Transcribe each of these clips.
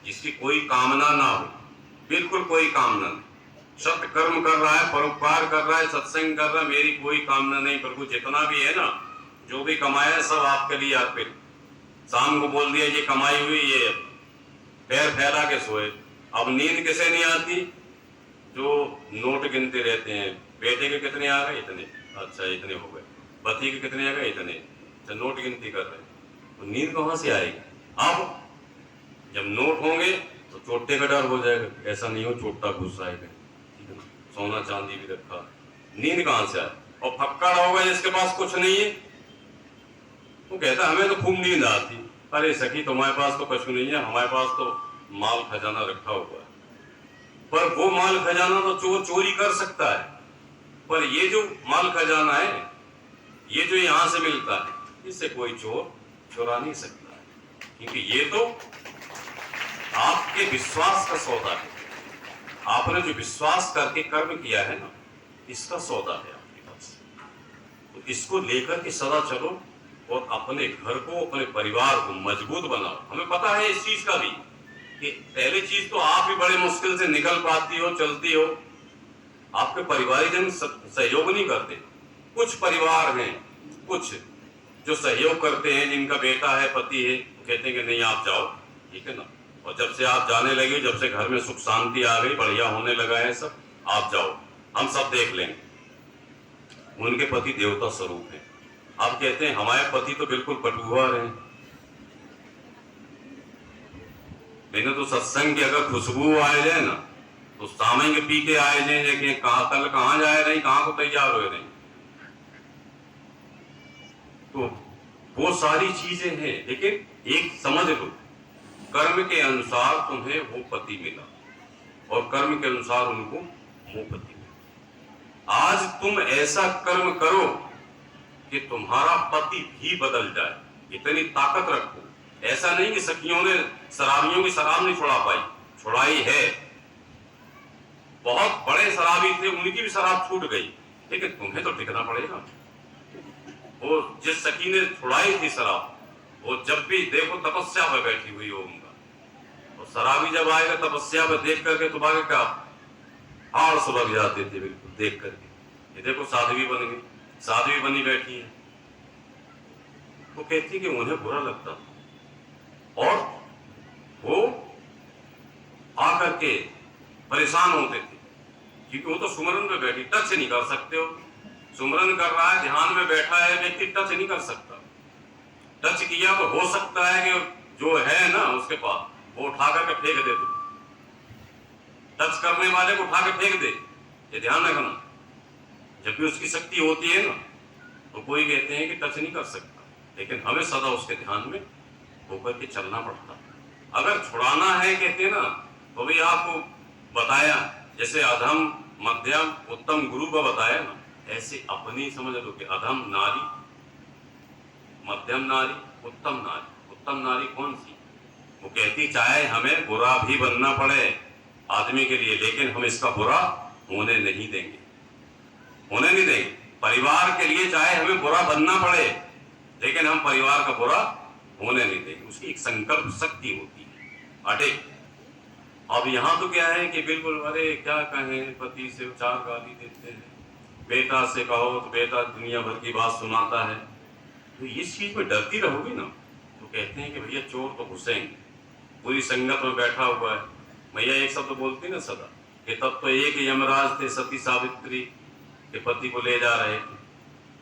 जिसकी कोई कामना ना हो, बिल्कुल कोई कामना नहीं, सत्य कर्म कर रहा है, परोपकार कर रहा है, सत्संग कर रहा है, मेरी कोई कामना नहीं प्रभु, जितना भी है ना, जो भी कमाया सब आपके लिए अर्पित। शाम को बोल दिया ये कमाई हुई, ये पैर फैला के सोए। अब नींद किसे नहीं आती? जो नोट गिनते रहते हैं, बेटे के कितने आ गए, इतने, अच्छा इतने हो गए, पति के कितने आ गए, इतने, अच्छा नोट गिनती कर रहे हैं, तो नींद कहां से आएगी? अब जब नोट होंगे तो चोटे का डर हो जाएगा, ऐसा नहीं हो चोटा घुस आएगा, सोना चांदी भी रखा, नींद कहां से आए? और फक्कड़ होगा जिसके पास कुछ नहीं है, वो कहता हमें तो खूब नींद आती। अरे सखी तुम्हारे पास तो कुछ नहीं है, हमारे पास तो माल खजाना रखा हुआ है। पर वो माल खजाना तो चोर चोरी कर सकता है, पर ये जो माल खजाना है, ये जो यहां से मिलता है, इससे कोई चोर चुरा नहीं सकता है, क्योंकि ये तो आपके विश्वास का सौदा है। आपने जो विश्वास करके कर्म किया है ना, इसका सौदा है आपके पास। तो इसको लेकर के सदा चलो और अपने घर को, अपने परिवार को मजबूत बनाओ। हमें पता है इस चीज का भी कि पहली चीज तो आप भी बड़े मुश्किल से निकल पाती हो, चलती हो, आपके परिवारजन सहयोग नहीं करते। कुछ परिवार हैं, कुछ जो सहयोग करते हैं, जिनका बेटा है, पति है, कहते हैं कि नहीं आप जाओ, ठीक है ना, और जब से आप जाने लगे, जब से घर में सुख शांति आ गई, बढ़िया होने लगा है सब, आप जाओ, हम सब देख लेंगे। उनके पति देवता स्वरूप है। आप कहते हैं हमारे पति तो बिल्कुल कटुआर हैं, लेकिन तो सत्संग की अगर खुशबू आए जाए ना, तो सामने के पी के आए जाए, लेकिन कल कहाँ जाए रही, कहाँ को तैयार हो रही। तो वो सारी चीजें हैं, लेकिन एक समझ लो, कर्म के अनुसार तुम्हें वो पति मिला और कर्म के अनुसार उनको वो पति मिला। आज तुम ऐसा कर्म करो कि तुम्हारा पति भी बदल जाए, इतनी ताकत रखो। ऐसा नहीं कि सखियों ने शराबियों की शराब नहीं छुड़ा पाई, छुड़ाई है। बहुत बड़े शराबी थे, उनकी भी शराब छूट गई, लेकिन तुम्हें तो टिकना पड़ेगा। वो जिस सखी ने छुड़ाई थी शराब, वो जब भी देखो तपस्या पर बैठी हुई हो उनका, और शराबी जब आएगा तपस्या पर देख करके तुम्हारे क्या हाड़ सुलग जाते थे बिल्कुल देख करके। ये देखो साध्वी बन गई, साध्वी बनी बैठी है। वो कहती कि उन्हें बुरा लगता और वो आकर के परेशान होते थे, क्योंकि वो तो सुमरन में बैठी, टच नहीं कर सकते हो। सुमरन कर रहा है, ध्यान में बैठा है व्यक्ति, टच नहीं कर सकता। टच किया तो हो सकता है कि जो है ना उसके पास, वो उठा करके फेंक दे, तो टच करने वाले को उठा के फेंक दे। ये ध्यान रखना, जब भी उसकी शक्ति होती है ना, तो कोई कहते हैं कि टच नहीं कर सकता, लेकिन हमें सदा उसके ध्यान में होकर के चलना पड़ता। अगर छुड़ाना है कहते हैं ना, तो भी आपको बताया, जैसे अधम मध्यम उत्तम गुरु को बताया ना, ऐसे अपनी समझ लो कि अधम नारी, मध्यम नारी, उत्तम नारी। उत्तम नारी कौन सी? वो कहती चाहे हमें बुरा भी बनना पड़े आदमी के लिए, लेकिन हम इसका बुरा होने नहीं देंगे, होने नहीं देंगे। परिवार के लिए चाहे हमें बुरा बनना पड़े, लेकिन हम परिवार का बुरा होने नहीं देंगे। उसकी एक संकल्प शक्ति होती है अटैक। अब यहाँ तो क्या है कि बिल्कुल अरे क्या कहें, पति से चार गाली देते हैं, बेटा से कहो तो बेटा दुनिया भर की बात सुनाता है। तो इस चीज में डरती रहोगी ना, तो कहते हैं कि भैया चोर तो घुसेंगे। पूरी संगत में बैठा हुआ है, भैया एक शब्द बोलती ना सदा कि तब तो एक यमराज थे सती सावित्री के पति को ले जा रहे थे,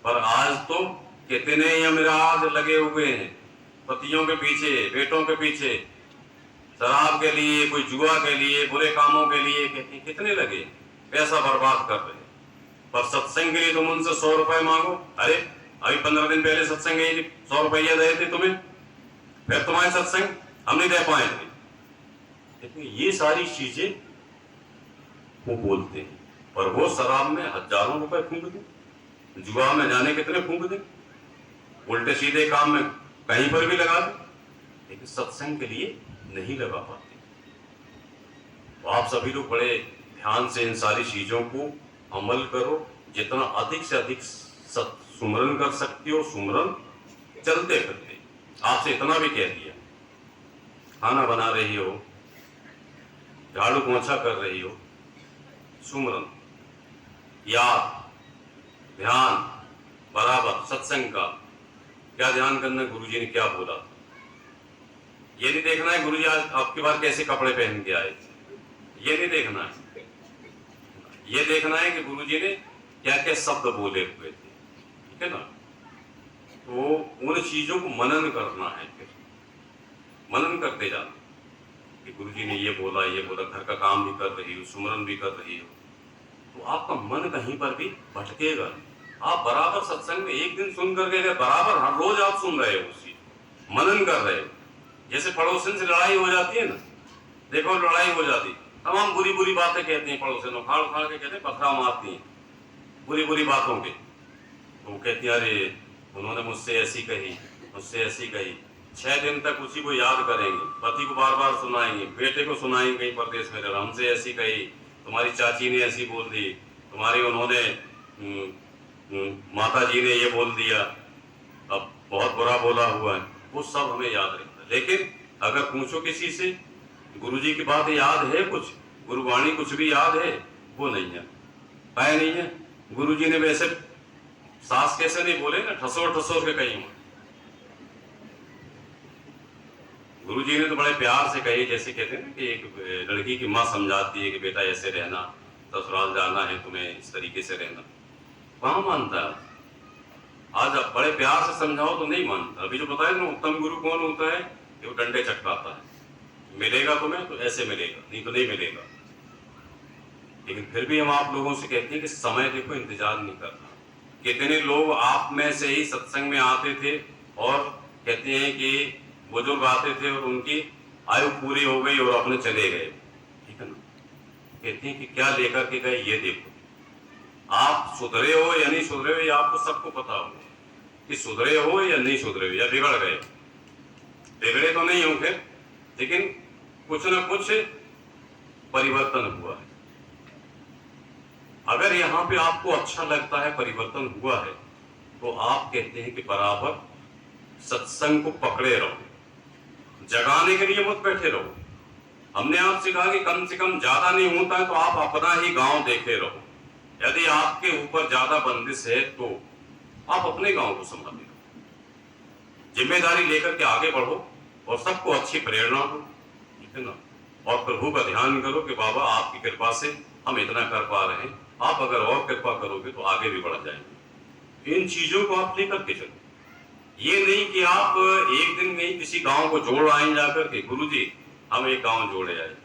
पर आज तो कितने यमराज लगे हुए हैं पतियों के पीछे, बेटों के पीछे, शराब के लिए, कोई जुआ के लिए, बुरे कामों के लिए, कहते कितने लगे, पैसा बर्बाद कर रहे हैं। पर सत्संग के लिए तुम उनसे 100 रुपए मांगो, अरे अभी 15 दिन पहले सत्संग के लिए 100 रुपया दे थे तुम्हें, फिर तुम्हारे सत्संग हम नहीं दे पाए थे। ये सारी चीजें वो बोलते हैं, पर वो शराब में हजारों रुपए फूंक दे, जुआ में जाने कितने फूंक दे, उल्टे सीधे काम में कहीं पर भी लगा दे, लेकिन सत्संग के लिए नहीं लगा पाते। तो आप सभी लोग बड़े ध्यान से इन सारी चीजों को अमल करो, जितना अधिक से अधिक सुमरन कर सकते हो सुमरन, चलते फिरते। आपसे इतना भी कह दिया, खाना बना रही हो, झाड़ू पोंछा कर रही हो, सुमरन, याद, ध्यान बराबर सत्संग का। क्या ध्यान करना, गुरुजी ने क्या बोला। ये नहीं देखना है गुरुजी आज आपके बाद कैसे कपड़े पहन के आए, ये नहीं देखना है। ये देखना है कि गुरुजी ने क्या क्या शब्द बोले हुए थे, ठीक है ना। तो उन चीजों को मनन करना है, फिर मनन करते जाना कि गुरुजी ने ये बोला, घर का काम भी कर रही हो, सुमरन भी कर रही हो, तो आपका मन कहीं पर भी भटकेगा। आप बराबर सत्संग में एक दिन सुन करके गए, बराबर हर रोज आप सुन रहे हो, उसी मनन कर रहे हो। जैसे पड़ोसन से लड़ाई हो जाती है ना, देखो लड़ाई हो जाती, तमाम बुरी बुरी बातें कहती हैं पड़ोसन, उखाड़ उखाड़ के कहते हैं, पथरा मारती हैं बुरी बुरी बातों के। तो वो कहती है अरे उन्होंने मुझसे ऐसी कही, मुझसे ऐसी कही। 6 दिन तक उसी को याद करेंगे, पति को बार बार सुनाएंगे, बेटे को सुनाएंगे कहीं परदेश में रह, हमसे ऐसी कही, तुम्हारी चाची ने ऐसी बोल दी, तुम्हारी उन्होंने माता जी ने ये बोल दिया, अब बहुत बुरा बोला हुआ है। वो सब हमें याद रहता है। लेकिन अगर पूछो किसी से गुरुजी की बात याद है, कुछ गुरुवाणी कुछ भी याद है, वो नहीं है, पाया नहीं है। गुरुजी ने वैसे सास कैसे नहीं बोले ना, ठसोर ठसोर के कही। गुरुजी ने तो बड़े प्यार से कही, जैसे कहते हैं ना कि एक लड़की की माँ समझाती है कि बेटा ऐसे रहना, ससुराल जाना है तुम्हें, इस तरीके से रहना। कहाँ मानता है आज। आप बड़े प्यार से समझाओ तो नहीं मानता। अभी जो बताया ना उत्तम गुरु कौन होता है, कि वो डंडे चटकाता है, मिलेगा तुम्हें तो ऐसे मिलेगा, नहीं तो नहीं मिलेगा। लेकिन फिर भी हम आप लोगों से कहते हैं कि समय देखो, इंतजार नहीं करना। कितने लोग आप में से ही सत्संग में आते थे और कहते हैं कि बुजुर्ग आते थे और उनकी आयु पूरी हो गई और अपने चले गए, ठीक है ना। कहते हैं कि क्या लेकर के गए, ये देखो आप सुधरे हो या नहीं सुधरे हो, ये आपको सबको पता हो कि सुधरे हो या नहीं सुधरे हो, या बिगड़ गए। बिगड़े तो नहीं होंगे, लेकिन कुछ ना कुछ परिवर्तन हुआ है। अगर यहाँ पे आपको अच्छा लगता है, परिवर्तन हुआ है, तो आप कहते हैं कि बराबर सत्संग को पकड़े रहो, जगाने के लिए मत बैठे रहो। हमने आपसे कहा कि कम से कम ज्यादा नहीं होता है तो आप अपना ही गांव देखे रहो। यदि आपके ऊपर ज्यादा बंदिश है तो आप अपने गांव को संभाले, जिम्मेदारी लेकर के आगे बढ़ो और सबको अच्छी प्रेरणा दो, ठीक है ना। और प्रभु का ध्यान करो कि बाबा आपकी कृपा से हम इतना कर पा रहे हैं, आप अगर और कृपा करोगे तो आगे भी बढ़ जाएंगे। इन चीजों को आप लेकर के चलो। ये नहीं कि आप एक दिन में किसी गांव को जोड़ आए जाकर के, गुरुजी हम एक गांव जोड़े आए,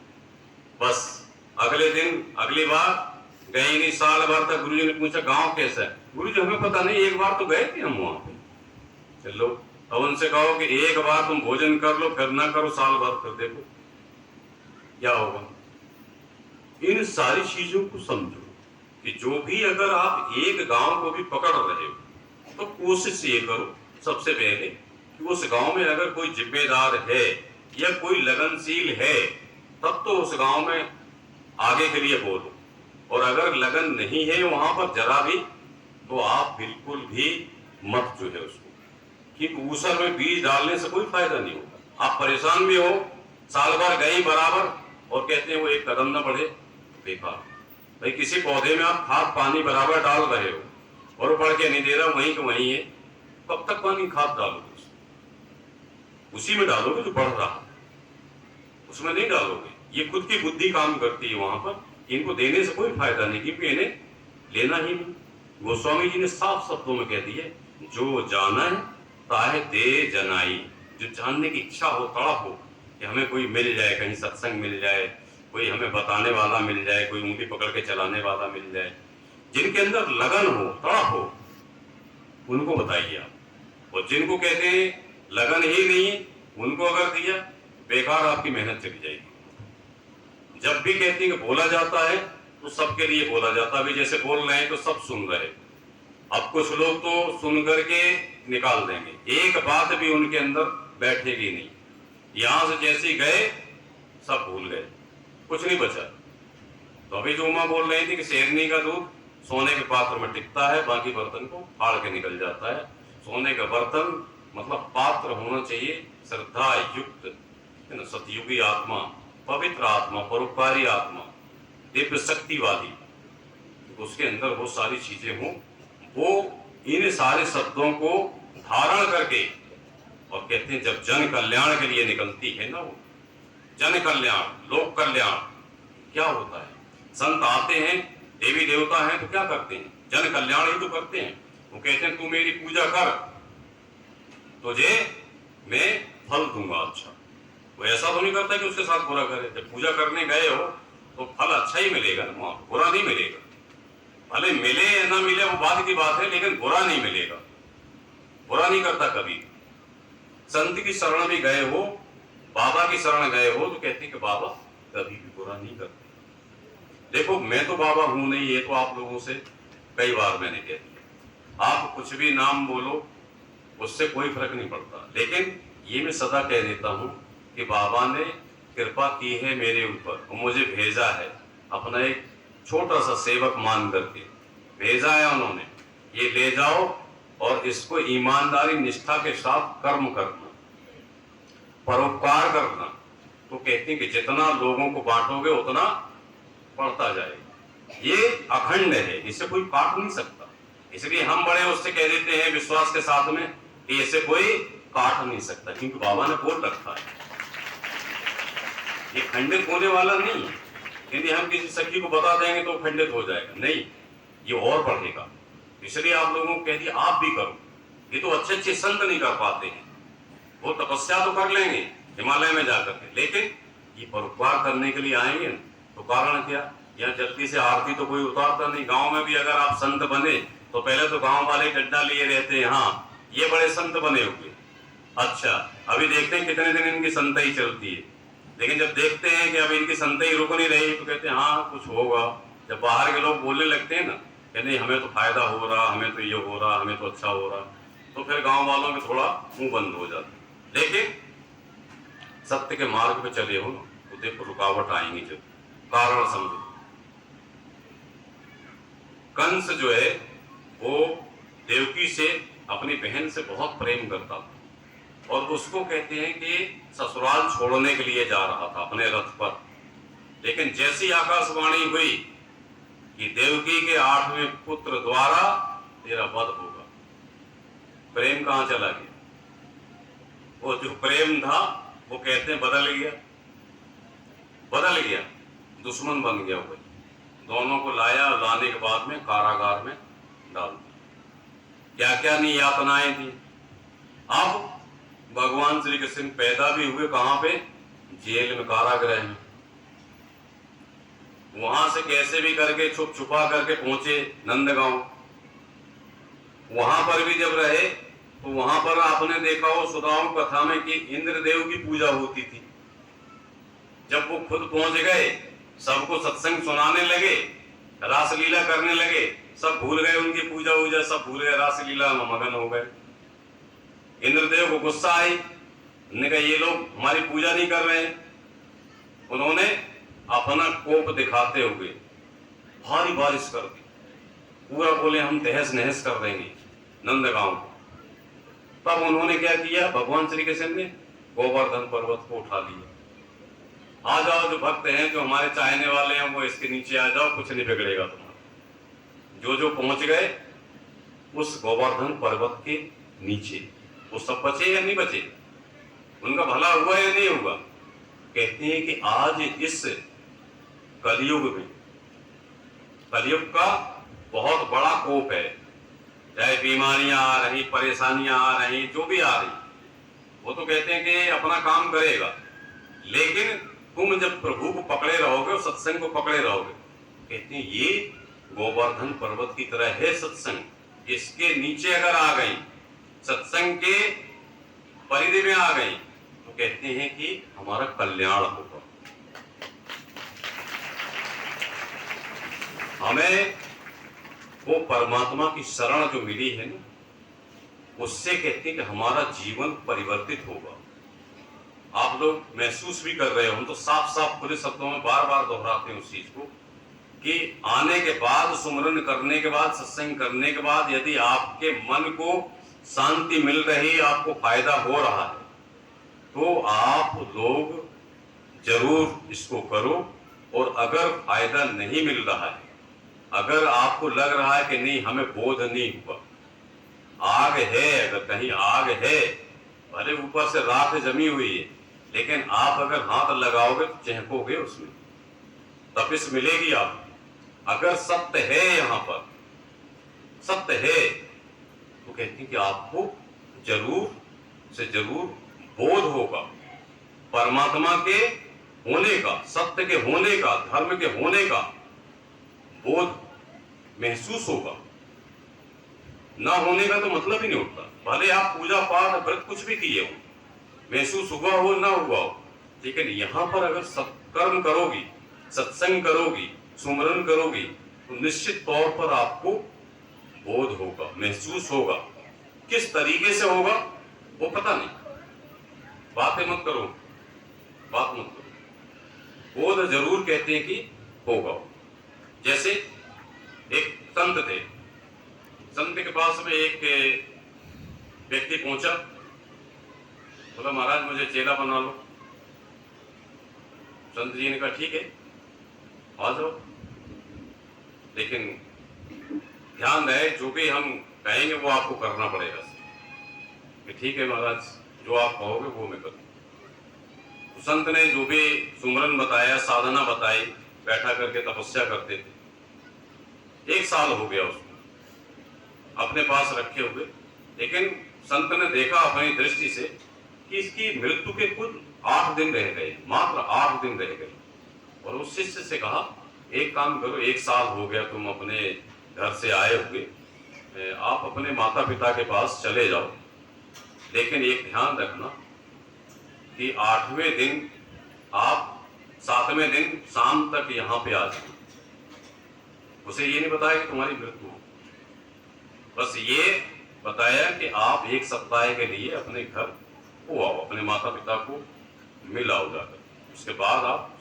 बस अगले दिन अगली बार गए नहीं। साल भर तक गुरुजी ने पूछा गांव कैसा है, गुरुजी हमें पता नहीं, एक बार तो गए थे हम वहां पे। चलो अब उनसे कहो कि एक बार तुम भोजन कर लो, फिर ना करो, साल भर कर देखो क्या होगा। इन सारी चीजों को समझो कि जो भी अगर आप एक गांव को भी पकड़ रहे हो तो कोशिश ये करो सबसे पहले कि उस गांव में अगर कोई जिम्मेदार है या कोई लगनशील है, तब तो उस गांव में आगे के लिए बोलो। और अगर लगन नहीं है वहां पर जरा भी, तो आप बिल्कुल भी मत जो है उसको, क्योंकि ऊसर में बीज डालने से कोई फायदा नहीं होगा। आप परेशान भी हो, साल भर गई बराबर, और कहते हैं वो एक कदम न बढ़े, बेकार। भाई किसी पौधे में आप खाद पानी बराबर डाल रहे हो और बढ़ के नहीं दे रहा, वहीं के वहीं है, कब तक पानी खाद डालोगे? उसी में डालोगे जो बढ़ रहा है, उसमें नहीं डालोगे। ये खुद की बुद्धि काम करती है वहां पर, इनको देने से कोई फायदा नहीं, क्योंकि इन्हें लेना ही नहीं। गोस्वामी जी ने साफ शब्दों में कह दिया, जो जाना है ताहे दे जनाई। जो जानने की इच्छा हो, तड़प हो कि हमें कोई मिल जाए, कहीं सत्संग मिल जाए, कोई हमें बताने वाला मिल जाए, कोई ऊँटी पकड़ के चलाने वाला मिल जाए, जिनके अंदर लगन हो, तड़प हो, उनको बताइए आप। और जिनको कहते हैं लगन ही नहीं, उनको अगर दिया, बेकार आपकी मेहनत चली जाएगी। जब भी कहते हैं कि बोला जाता है तो सबके लिए बोला जाता है। अभी जैसे बोल रहे हैं तो सब सुन रहे, अब कुछ लोग तो सुन करके निकाल देंगे, एक बात भी उनके अंदर बैठेगी नहीं। यहां से जैसे गए सब भूल गए, कुछ नहीं बचा। तो अभी जो उमा बोल रही थी कि शेरनी का दूध सोने के पात्र में टिकता है, बाकी बर्तन को फाड़ के निकल जाता है। सोने का बर्तन मतलब पात्र होना चाहिए श्रद्धा युक्त, है ना, सतयुगी आत्मा, पवित्र आत्मा, परोपकारी आत्मा, दिव्य शक्ति वाली, उसके अंदर वो सारी चीजें हों, वो इन सारे शब्दों को धारण करके, और कहते हैं जब जन कल्याण के लिए निकलती है ना, वो जन कल्याण, लोक कल्याण, क्या होता है? संत आते हैं, देवी देवता हैं, तो क्या करते हैं? जन कल्याण ही तो करते हैं। वो कहते हैं तू मेरी पूजा कर, तुझे मैं फल दूंगा अच्छा। वो ऐसा तो नहीं करता कि उसके साथ बुरा करे। जब पूजा करने गए हो तो फल अच्छा ही मिलेगा ना, वहां बुरा नहीं मिलेगा। भले मिले या ना मिले वो बात की बात है, लेकिन बुरा नहीं मिलेगा। बुरा नहीं करता कभी। संत की शरण भी गए हो, बाबा की शरण गए हो, तो कहते हैं कि बाबा कभी भी बुरा नहीं करते। देखो मैं तो बाबा हूं नहीं, ये तो आप लोगों से कई बार मैंने कह दिया। आप कुछ भी नाम बोलो, उससे कोई फर्क नहीं पड़ता, लेकिन ये मैं सदा कह देता हूं कि बाबा ने कृपा की है मेरे ऊपर, और मुझे भेजा है अपना एक छोटा सा सेवक मान करके भेजा है उन्होंने। ये ले जाओ और इसको ईमानदारी निष्ठा के साथ कर्म करना, परोपकार करना। तो कहते हैं कि जितना लोगों को बांटोगे उतना बढ़ता जाएगा। ये अखंड है, इसे कोई काट नहीं सकता। इसलिए हम बड़े उससे कह देते हैं विश्वास के साथ में कि इसे कोई काट नहीं सकता, क्योंकि बाबा ने बोल रखा है। ये खंडित होने वाला नहीं है। यदि हम किसी सखी को बता देंगे तो खंडित हो जाएगा, नहीं, ये और बढ़ेगा। इसलिए आप लोगों को कह दिया आप भी करो। ये तो अच्छे अच्छे संत नहीं कर पाते हैं, वो तपस्या तो कर लेंगे हिमालय में जाकर के, लेकिन ये परोपकार करने के लिए आएंगे ना, तो कारण क्या? यहाँ जल्दी से आरती तो कोई उतारता नहीं। गांव में भी अगर आप संत बने तो पहले तो गांव वाले डंडा लिए रहते हैं, हाँ ये बड़े संत बने हुए। अच्छा, अभी देखते हैं कितने दिन इनकी संतई चलती है, लेकिन जब देखते हैं कि अब इनकी संतई रुक नहीं रही तो कहते हैं हाँ कुछ होगा। जब बाहर के लोग बोलने लगते हैं ना कि नहीं हमें तो फायदा हो रहा, हमें तो ये हो रहा, हमें तो अच्छा हो रहा, तो फिर गांव वालों में थोड़ा मुंह बंद हो जाता। लेकिन सत्य के मार्ग पे चले हो ना तो देखो रुकावट आएंगी, जब कारण समझो। कंस जो है वो देवकी से, अपनी बहन से बहुत प्रेम करता था, और उसको कहते हैं कि ससुराल छोड़ने के लिए जा रहा था अपने रथ पर। लेकिन जैसी आकाशवाणी हुई कि देवकी के 8वें पुत्र द्वारा तेरा वध होगा, प्रेम कहां चला गया? वो जो प्रेम था वो कहते हैं बदल गया, दुश्मन बन गया। वो दोनों को लाया, लाने के बाद में कारागार में डाल दिया। क्या क्या नहीं यातनाएं थी। अब भगवान श्री कृष्ण पैदा भी हुए कहां पे? जेल में, कारागृह में। वहां से कैसे भी करके छुप छुपा करके पहुंचे नंदगांव। वहां पर भी जब रहे तो वहां पर आपने देखा हो सुदामा कथा में कि इंद्रदेव की पूजा होती थी। जब वो खुद पहुंच गए, सबको सत्संग सुनाने लगे, रासलीला करने लगे, सब भूल गए उनकी पूजा वूजा, सब भूल गए, रासलीला में मगन हो गए। इंद्रदेव को गुस्सा आई, उन्होंने कहा ये लोग हमारी पूजा नहीं कर रहे हैं। उन्होंने अपना कोप दिखाते हुए भारी बारिश कर दी, पूरा बोले हम तहस नहस कर देंगे नंदगांव को। तब उन्होंने क्या किया? भगवान श्री कृष्ण ने गोवर्धन पर्वत को उठा लिया। आ जाओ जो भक्त हैं, जो हमारे चाहने वाले हैं, वो इसके नीचे आ जाओ, कुछ नहीं बिगड़ेगा तुम्हारा। जो जो पहुंच गए उस गोवर्धन पर्वत के नीचे, वो सब बचे या नहीं बचे? उनका भला हुआ या नहीं हुआ? कहते हैं कि आज इस कलयुग में, कलयुग का बहुत बड़ा कोप है। चाहे बीमारियां आ रही, परेशानियां आ रही, जो भी आ रही, वो तो कहते हैं कि अपना काम करेगा, लेकिन तुम जब प्रभु को पकड़े रहोगे और सत्संग को पकड़े रहोगे, कहते हैं ये गोवर्धन पर्वत की तरह है सत्संग। इसके नीचे अगर आ गई, सत्संग के परिधि में आ गई, तो कहते हैं कि हमारा कल्याण होगा। हमें वो परमात्मा की शरण जो मिली है ना, उससे कहते हैं कि हमारा जीवन परिवर्तित होगा। आप लोग महसूस भी कर रहे हो, हम तो साफ साफ पूरे शब्दों में बार बार दोहराते हैं उस चीज को कि आने के बाद, सुमरन करने के बाद, सत्संग करने के बाद यदि आपके मन को शांति मिल रही, आपको फायदा हो रहा है, तो आप लोग जरूर इसको करो। और अगर फायदा नहीं मिल रहा है, अगर आपको लग रहा है कि नहीं हमें बोध नहीं हुआ, आग है, अगर कहीं आग है, भले ऊपर से राख जमी हुई है, लेकिन आप अगर हाथ लगाओगे तो चहकोगे, उसमें तपिश मिलेगी आपको। अगर सत्य है, यहाँ पर सत्य है, तो कहते हैं कि आपको जरूर से जरूर बोध होगा, परमात्मा के होने का, सत्य के होने का, धर्म के होने का बोध महसूस होगा। ना होने का तो मतलब ही नहीं होता। भले आप पूजा पाठ व्रत कुछ भी किए हो, महसूस हुआ हो ना हुआ हो, लेकिन यहां पर अगर सत्कर्म करोगी, सत्संग करोगी, सुमरन करोगी, तो निश्चित तौर पर आपको बोध होगा, महसूस होगा। किस तरीके से होगा वो पता नहीं, बातें मत करो, बात मत करो, बोध जरूर कहते हैं कि होगा। जैसे एक संत थे, संत के पास में एक व्यक्ति पहुंचा, बोला महाराज मुझे चेला बना लो। संत जी ने कहा ठीक है, आ जाओ, लेकिन ध्यान रहे जो भी हम कहेंगे वो आपको करना पड़ेगा। ठीक है महाराज, जो आप कहोगे वो मैं करूँ। तो संत ने जो भी सुमरन बताया, साधना बताई, बैठा करके तपस्या करते थे। 1 साल हो गया उसको अपने पास रखे हुए, लेकिन संत ने देखा अपनी दृष्टि से कि इसकी मृत्यु के कुल 8 दिन रह गए, मात्र 8 दिन रह गए। और उस शिष्य से कहा एक काम करो, 1 साल हो गया तुम अपने घर से आए हुए, आप अपने माता पिता के पास चले जाओ, लेकिन एक ध्यान रखना कि 8वें दिन आप 7वें दिन शाम तक यहाँ पे आ जाओ। उसे ये नहीं बताया कि तुम्हारी मृत्यु हो, बस ये बताया कि आप 1 सप्ताह के लिए अपने घर को आओ, अपने माता पिता को मिल आओ जाकर, उसके बाद आप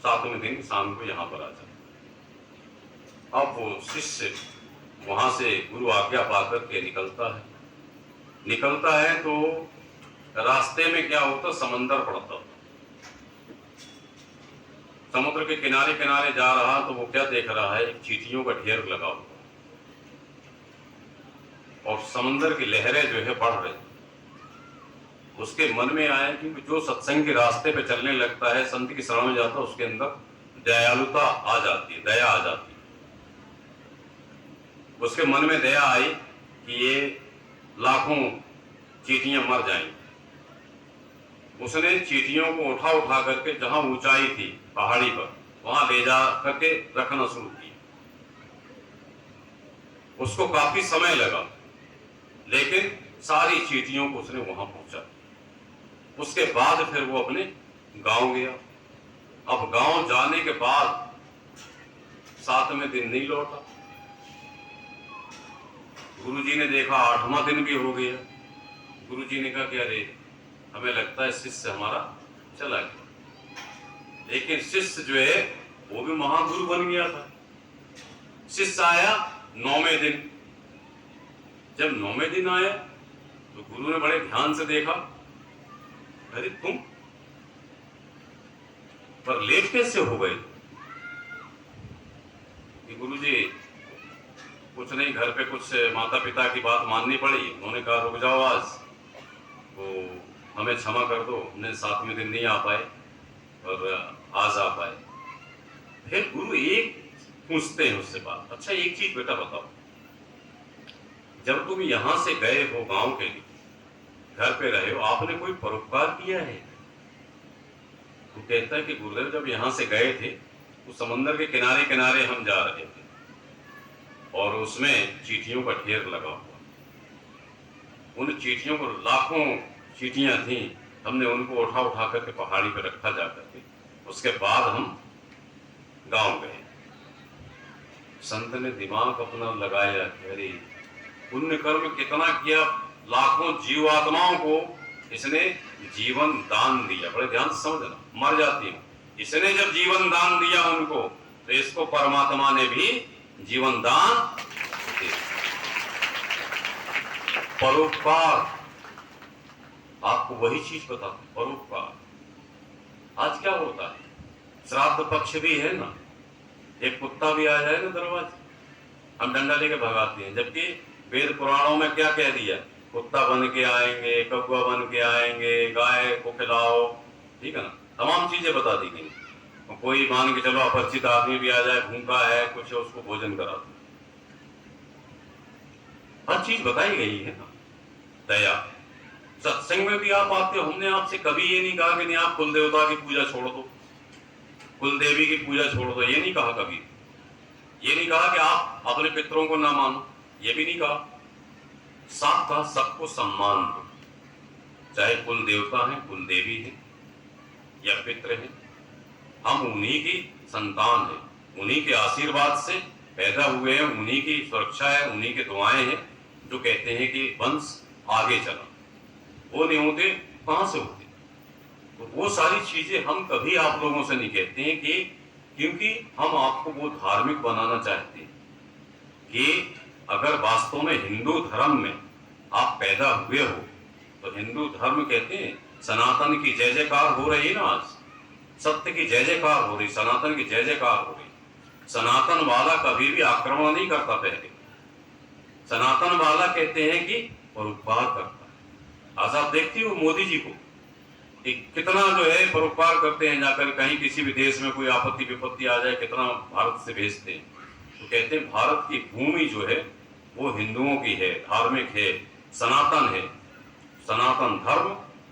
7वें दिन शाम को यहाँ पर आ जाओ। अब वो शिष्य वहां से गुरु आज्ञा पाकर के निकलता है तो रास्ते में क्या होता, समंदर पड़ता। समुद्र के किनारे किनारे जा रहा तो वो क्या देख रहा है, एक चींटियों का ढेर लगा हुआ और समंदर की लहरें जो है बढ़ रही। उसके मन में आया कि जो सत्संग के रास्ते पे चलने लगता है, संत की शरण में जाता है, उसके अंदर दयालुता आ जाती है, दया आ जाती है। उसके मन में दया आई कि ये लाखों चींटियां मर जाएंगी। उसने चींटियों को उठा करके जहां ऊंचाई थी पहाड़ी पर, वहां ले जा करके रखना शुरू किया। उसको काफी समय लगा, लेकिन सारी चींटियों को उसने वहां पहुंचा। उसके बाद फिर वो अपने गांव गया। अब गांव जाने के बाद 7वें दिन नहीं लौटा। गुरुजी ने देखा 8वां दिन भी हो गया। गुरुजी ने कहा कि अरे हमें लगता है शिष्य हमारा चला गया। लेकिन शिष्य जो है वो भी महागुरु बन गया था। शिष्य आया 9वें दिन। जब 9वें दिन आया तो गुरु ने बड़े ध्यान से देखा, अरे तुम पर लेट कैसे हो गए? गुरुजी कुछ नहीं, घर पे कुछ माता पिता की बात माननी पड़ी। उन्होंने कहा रुक जाओ, आज तो हमें क्षमा कर दो, हमने 7वें दिन नहीं आ पाए और आज आ पाए। फिर गुरु एक पूछते हैं उससे बात, अच्छा एक चीज बेटा बताओ, जब तुम यहां से गए हो गांव के लिए, घर पे रहे हो, आपने कोई परोपकार किया है? तो कहता है कि गुरुदेव जब यहां से गए थे तो समंदर के किनारे किनारे हम जा रहे थे और उसमें चींटियों का ढेर लगा हुआ। उन चींटियों को, लाखों चींटियां थी, हमने उनको उठा करके पहाड़ी पर रखा जा करके, उसके बाद हम गांव गए। संत ने दिमाग अपना लगाया, अरे पुण्य कर्म कितना किया, लाखों जीवात्माओं को इसने जीवन दान दिया। बड़े ध्यान से समझना, मर जाती है, इसने जब जीवन दान दिया उनको, तो इसको परमात्मा ने भी जीवन दान दिया। परोपकार, आपको वही चीज पता, परोपकार। आज क्या होता है, श्राद्ध पक्ष भी है ना, एक कुत्ता भी आ जाए ना दरवाजे, हम डंडा लेके भगाते हैं, जबकि वेद पुराणों में क्या कह दिया, कुत्ता बन के आएंगे, कौवा बन के आएंगे, गाय को खिलाओ, ठीक है ना, तमाम चीजें बता दी गई। कोई मान के चलो अपरिचित आदमी भी आ जाए, भूखा है कुछ, उसको भोजन करा दो, हर चीज बताई गई है ना। दया, सत्संग में भी आप आते हो, हमने आपसे कभी ये नहीं कहा कि नहीं आप कुल देवता की पूजा छोड़ दो, कुल देवी की पूजा छोड़ दो, ये नहीं कहा कभी। ये नहीं कहा कि आप अपने पितरों को ना मानो, ये भी नहीं कहा। साथ कहा सबको सम्मान दो, चाहे कुल देवता है, कुल देवी है या पितृ है, हम उन्हीं की संतान है, उन्हीं के आशीर्वाद से पैदा हुए हैं, उन्हीं की सुरक्षा है, उन्हीं के दुआएं हैं जो कहते हैं कि वंश आगे चला। वो नहीं होते कहां से होते? तो वो सारी चीजें हम कभी आप लोगों से नहीं कहते हैं कि, क्योंकि हम आपको वो धार्मिक बनाना चाहते हैं कि अगर वास्तव में हिंदू धर्म में आप पैदा हुए हो तो हिंदू धर्म कहते हैं सनातन की जय जयकार हो रही है ना, आज सत्य की जय जयकार हो रही, सनातन की जय जयकार हो रही। सनातन वाला कभी भी आक्रमण नहीं करता, पहले सनातन वाला कहते हैं कि परोपकार करता है। आज आप देखती हो मोदी जी को कि कितना जो है परोपकार करते हैं, जाकर कहीं किसी भी देश में कोई आपत्ति विपत्ति आ जाए कितना भारत से भेजते हैं। तो कहते हैं भारत की भूमि जो है वो हिंदुओं की है, धार्मिक है, सनातन है। सनातन धर्म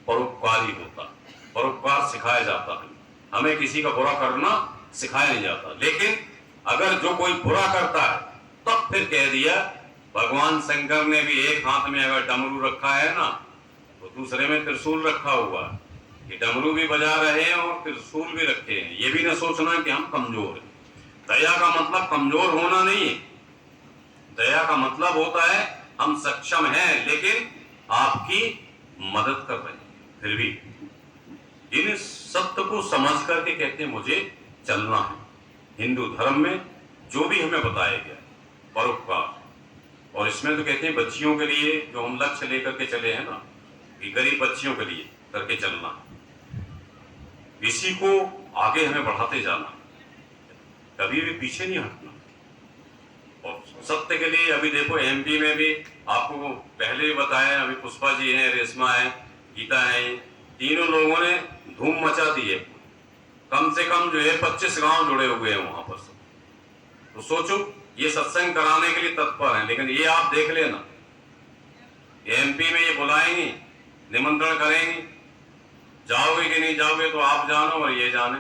परोपकारी होता है, परोपकार सिखाया जाता है, हमें किसी का बुरा करना सिखाया नहीं जाता। लेकिन अगर जो कोई बुरा करता है तब फिर कह दिया, भगवान शंकर ने भी एक हाथ में अगर डमरू रखा है ना तो दूसरे में त्रिशूल रखा हुआ है, कि डमरू भी बजा रहे हैं और त्रिशूल भी रखे हैं। ये भी न सोचना कि हम कमजोर हैं। दया का मतलब कमजोर होना नहीं है, दया का मतलब होता है हम सक्षम हैं लेकिन आपकी मदद कर रहे हैं। फिर भी इन सत्य को समझ करके कहते हैं मुझे चलना है। हिंदू धर्म में जो भी हमें बताया गया परोपकार, और इसमें तो कहते हैं बच्चियों के लिए जो हम लक्ष्य लेकर के चले हैं ना, कि गरीब बच्चियों के लिए करके चलना, इसी को आगे हमें बढ़ाते जाना, कभी भी पीछे नहीं हटना। और सत्य के लिए अभी देखो एमपी में भी आपको पहले ही बताया, अभी पुष्पा जी हैं, रेशमा है, गीता है, तीनों लोगों ने धूम मचा दी है। कम से कम जो है 25 गांव जुड़े हुए हैं वहां पर सब। तो सोचो ये सत्संग कराने के लिए तत्पर हैं, लेकिन ये आप देख लेना एमपी में ये बुलाएंगे, निमंत्रण करेंगे, जाओगे कि नहीं जाओगे तो आप जानो और ये जाने।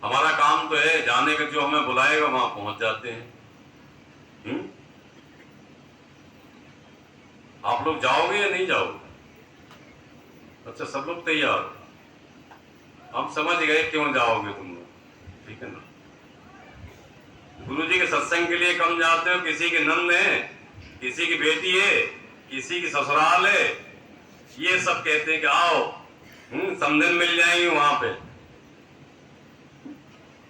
हमारा काम तो है जाने का, जो हमें बुलाएगा वहां पहुंच जाते हैं। आप लोग जाओगे या नहीं जाओगे? अच्छा सब लोग तैयार, हम समझ गए क्यों जाओगे तुम लोग, ठीक है ना। गुरु जी के सत्संग के लिए कम जाते हो, किसी की नंद है, किसी की बेटी है, किसी की ससुराल है, ये सब कहते हैं कि आओ समधन मिल जाएंगे वहां पे,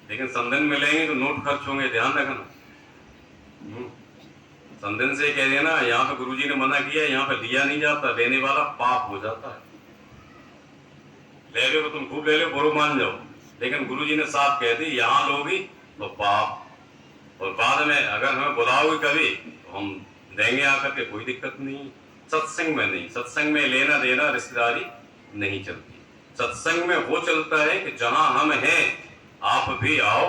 लेकिन समधन मिलेंगे तो नोट खर्च होंगे, ध्यान रखना। समधन से कह देना यहाँ पे गुरुजी ने मना किया, यहाँ पे दिया नहीं जाता, लेने वाला पाप हो जाता है। ले लो तो तुम खूब ले लो, बुरो मान जाओ, लेकिन गुरुजी ने साफ कह दी यहाँ लोगी तो पाप, और बाद में अगर हमें बुलाओगे कभी तो हम देंगे आकर के, कोई दिक्कत नहीं। सत्संग में नहीं, सत्संग में लेना देना रिश्तेदारी नहीं चलती। सत्संग में वो चलता है कि जहां हम हैं आप भी आओ,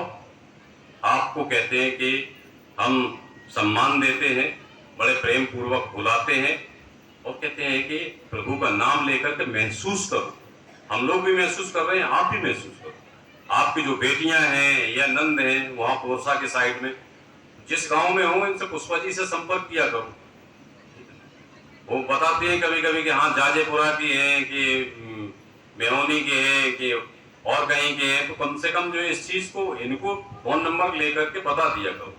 आपको कहते हैं कि हम सम्मान देते हैं, बड़े प्रेम पूर्वक बुलाते हैं और कहते हैं कि प्रभु का नाम लेकर के महसूस करो। हम लोग भी महसूस कर रहे हैं, आप भी महसूस करो। आपकी जो बेटियां हैं या नंद हैं वहां पोरसा के साइड में, जिस गांव में हो इनसे पुष्पा जी से संपर्क किया करो। वो बताते हैं कभी कभी कि हाँ जाजेपुरा की हैं, कि मेहौनी के हैं, कि और कहीं के हैं, तो कम से कम जो इस चीज को इनको फोन नंबर लेकर के बता दिया करो,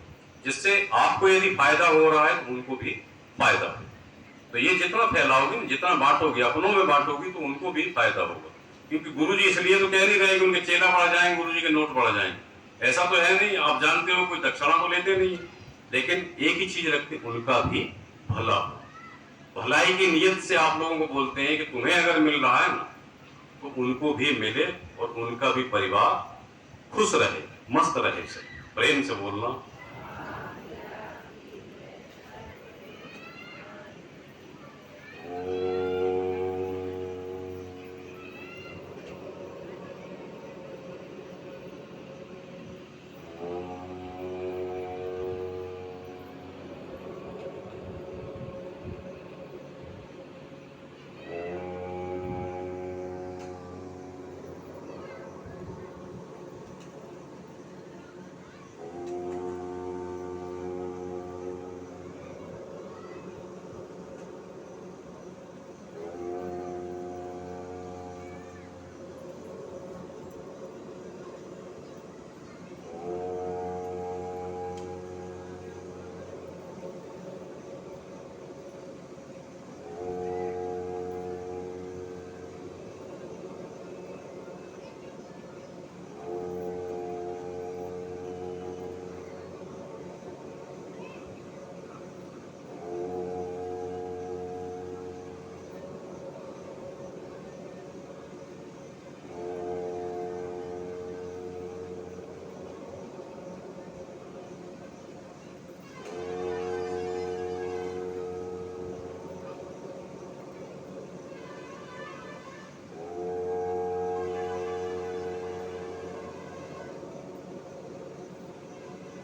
जिससे आपको यदि फायदा हो रहा है तो उनको भी फायदा हो। तो ये जितना फैलाओगे, जितना बांटोगे, अपनों में बांटोगे तो उनको भी फायदा होगा। क्योंकि गुरुजी इसलिए तो कह नहीं रहे कि उनके चेला बढ़ जाएंगे, गुरुजी के नोट बढ़ जाएंगे, ऐसा तो है नहीं। आप जानते हो कोई दक्षिणा तो लेते नहीं है, लेकिन एक ही चीज रखते, उनका भी भला हो। भलाई की नियत से आप लोगों को बोलते हैं कि तुम्हें अगर मिल रहा है ना तो उनको भी मिले और उनका भी परिवार खुश रहे, मस्त रहे से। प्रेम से बोलना।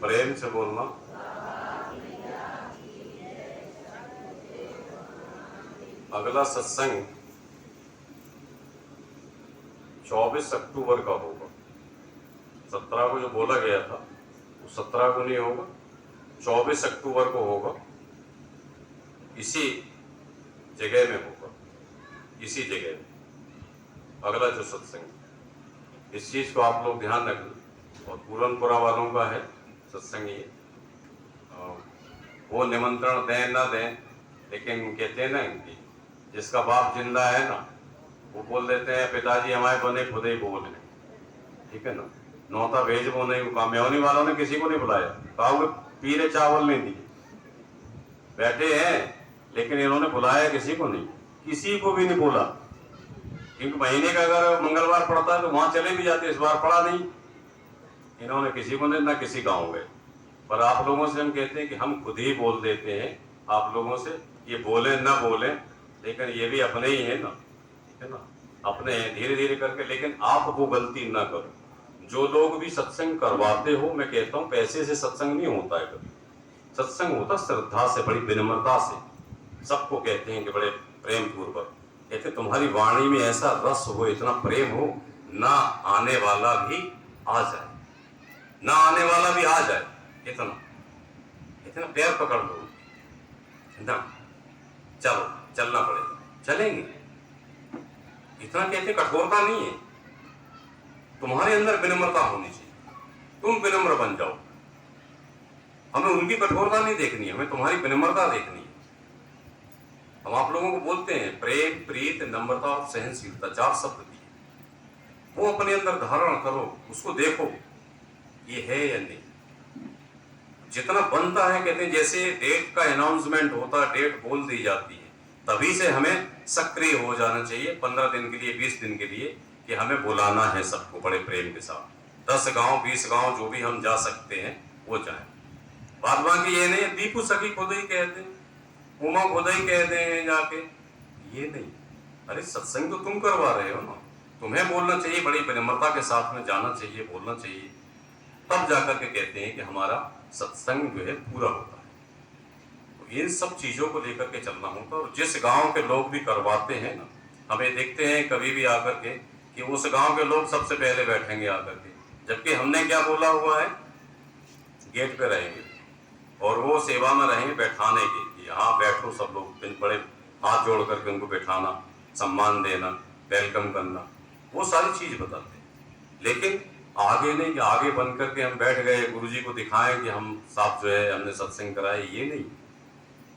प्रेम से बोलना। अगला सत्संग 24 अक्टूबर का होगा। 17 को जो बोला गया था वो 17 को नहीं होगा, 24 अक्टूबर को होगा। इसी जगह में होगा, इसी जगह में अगला जो सत्संग। इस चीज को आप लोग ध्यान रखना। और पूरनपुरा वालों का है सत्संग ये। वो निमंत्रण दें ना दें, लेकिन कहते हैं ना कि जिसका बाप जिंदा है ना, वो बोल देते हैं पिताजी हमारे बने खुद ही बोले, ठीक है ना। नौता भेज वो नहीं हुआ। मेहनी वालों ने किसी को नहीं बुलाया, कहा पीले चावल नहीं दिए, बैठे हैं, लेकिन इन्होंने बुलाया किसी को नहीं, किसी को भी नहीं बोला। क्योंकि महीने का अगर मंगलवार पड़ता है तो वहां चले भी जाते, इस बार पड़ा नहीं। इन्होंने किसी को नहीं, ना किसी गाँव गए। पर आप लोगों से हम कहते हैं कि हम खुद ही बोल देते हैं आप लोगों से, ये बोले ना बोले, लेकिन ये भी अपने ही है ना, है ना, अपने हैं, धीरे धीरे करके। लेकिन आप वो गलती ना करो। जो लोग भी सत्संग करवाते हो, मैं कहता हूँ पैसे से सत्संग नहीं होता है कभी। सत्संग होता श्रद्धा से, बड़ी विनम्रता से। सबको कहते हैं कि बड़े प्रेम पूर्वक कहते तुम्हारी वाणी में ऐसा रस हो, इतना प्रेम हो, ना आने वाला भी आ जाए, ना आने वाला भी आ जाए, इतना इतना पैर पकड़ लो ना, चलो चलना पड़ेगा, चलेंगे। इतना कहते कठोरता नहीं है, तुम्हारे अंदर विनम्रता होनी चाहिए, तुम विनम्र बन जाओ। हमें उनकी कठोरता नहीं देखनी है, हमें तुम्हारी विनम्रता देखनी है। हम आप लोगों को बोलते हैं प्रेम, प्रीत, नम्रता और सहनशीलता, 4 शब्द दिए। वो अपने अंदर धारण करो, उसको देखो ये है या नहीं। जितना बनता है, कहते हैं जैसे डेट का अनाउंसमेंट होता है, डेट बोल दी जाती है, तभी से हमें सक्रिय हो जाना चाहिए 15 दिन के लिए, 20 दिन के लिए, कि हमें बुलाना है सबको बड़े प्रेम के साथ। 10 गांव 20 गांव जो भी हम जा सकते हैं वो जाए। बात बाकी ये नहीं दीपू सखी खुद ही कहते हैं, उमा खुद ही कहते हैं जाके, ये नहीं। अरे सत्संग तो तुम करवा रहे हो ना, तुम्हें बोलना चाहिए, बड़ी विनम्रता के साथ में जाना चाहिए, बोलना चाहिए, तब जाकर के कहते हैं कि हमारा सत्संग जो है पूरा होता है। तो इन सब चीजों को लेकर के चलना होता है। और जिस गांव के लोग भी करवाते हैं ना, हमें देखते हैं कभी भी आकर के कि उस गांव के लोग सबसे पहले बैठेंगे आकर के, जबकि हमने क्या बोला हुआ है, गेट पे रहेंगे और वो सेवा में रहेंगे बैठाने के, यहाँ बैठो सब लोग, बड़े हाथ जोड़ करके उनको बैठाना, सम्मान देना, वेलकम करना, वो सारी चीज बताते हैं। लेकिन आगे नहीं कि आगे बन करके हम बैठ गए, गुरुजी को दिखाएं कि हम साहब जो है हमने सत्संग कराया, ये नहीं।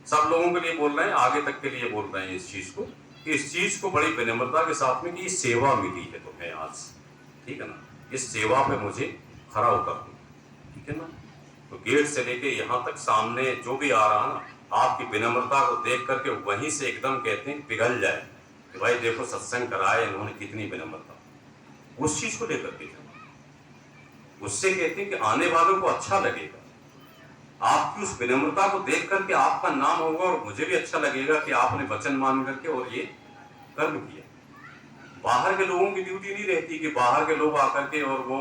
सब लोगों के लिए बोल रहे हैं, आगे तक के लिए बोल रहे हैं इस चीज को, कि इस चीज को बड़ी विनम्रता के साथ में कि इस सेवा मिली है तुम्हें आज, ठीक है ना, इस सेवा पे मुझे खरा उतरना, ठीक है ना। तो गेट से लेके यहाँ तक सामने जो भी आ रहा ना, आपकी विनम्रता को देख करके वहीं से एकदम कहते हैं पिघल जाए कि भाई देखो सत्संग कराए इन्होंने, कितनी विनम्रता, उस चीज को लेकर के उससे कहते हैं कि आने वालों को अच्छा लगेगा, आपकी उस विनम्रता को देख करके आपका नाम होगा और मुझे भी अच्छा लगेगा कि आपने वचन मान करके और ये कर्म किया। बाहर के लोगों की ड्यूटी नहीं रहती कि बाहर के लोग आकर के और वो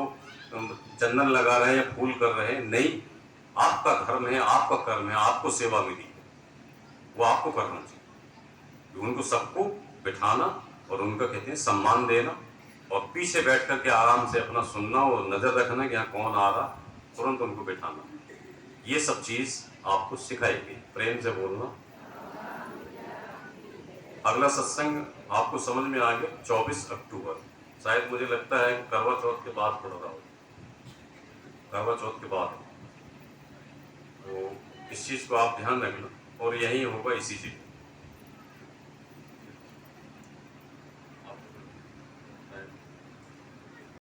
चंदन लगा रहे हैं या फूल कर रहे हैं, नहीं, आपका धर्म है, आपका कर्म है, आपको सेवा मिली है, वो आपको करना चाहिए। उनको सबको बिठाना और उनका कहते हैं सम्मान देना और पीछे बैठ करके आराम से अपना सुनना और नजर रखना कि यहाँ कौन आ रहा, तुरंत उनको बिठाना। ये सब चीज आपको सिखाई गई, प्रेम से बोलना। अगला सत्संग आपको समझ में आ गया 24 अक्टूबर, शायद मुझे लगता है करवा चौथ के बाद पड़ रहा हो, करवा चौथ के बाद। तो इस चीज को आप ध्यान रखना और यही होगा इसी जगह।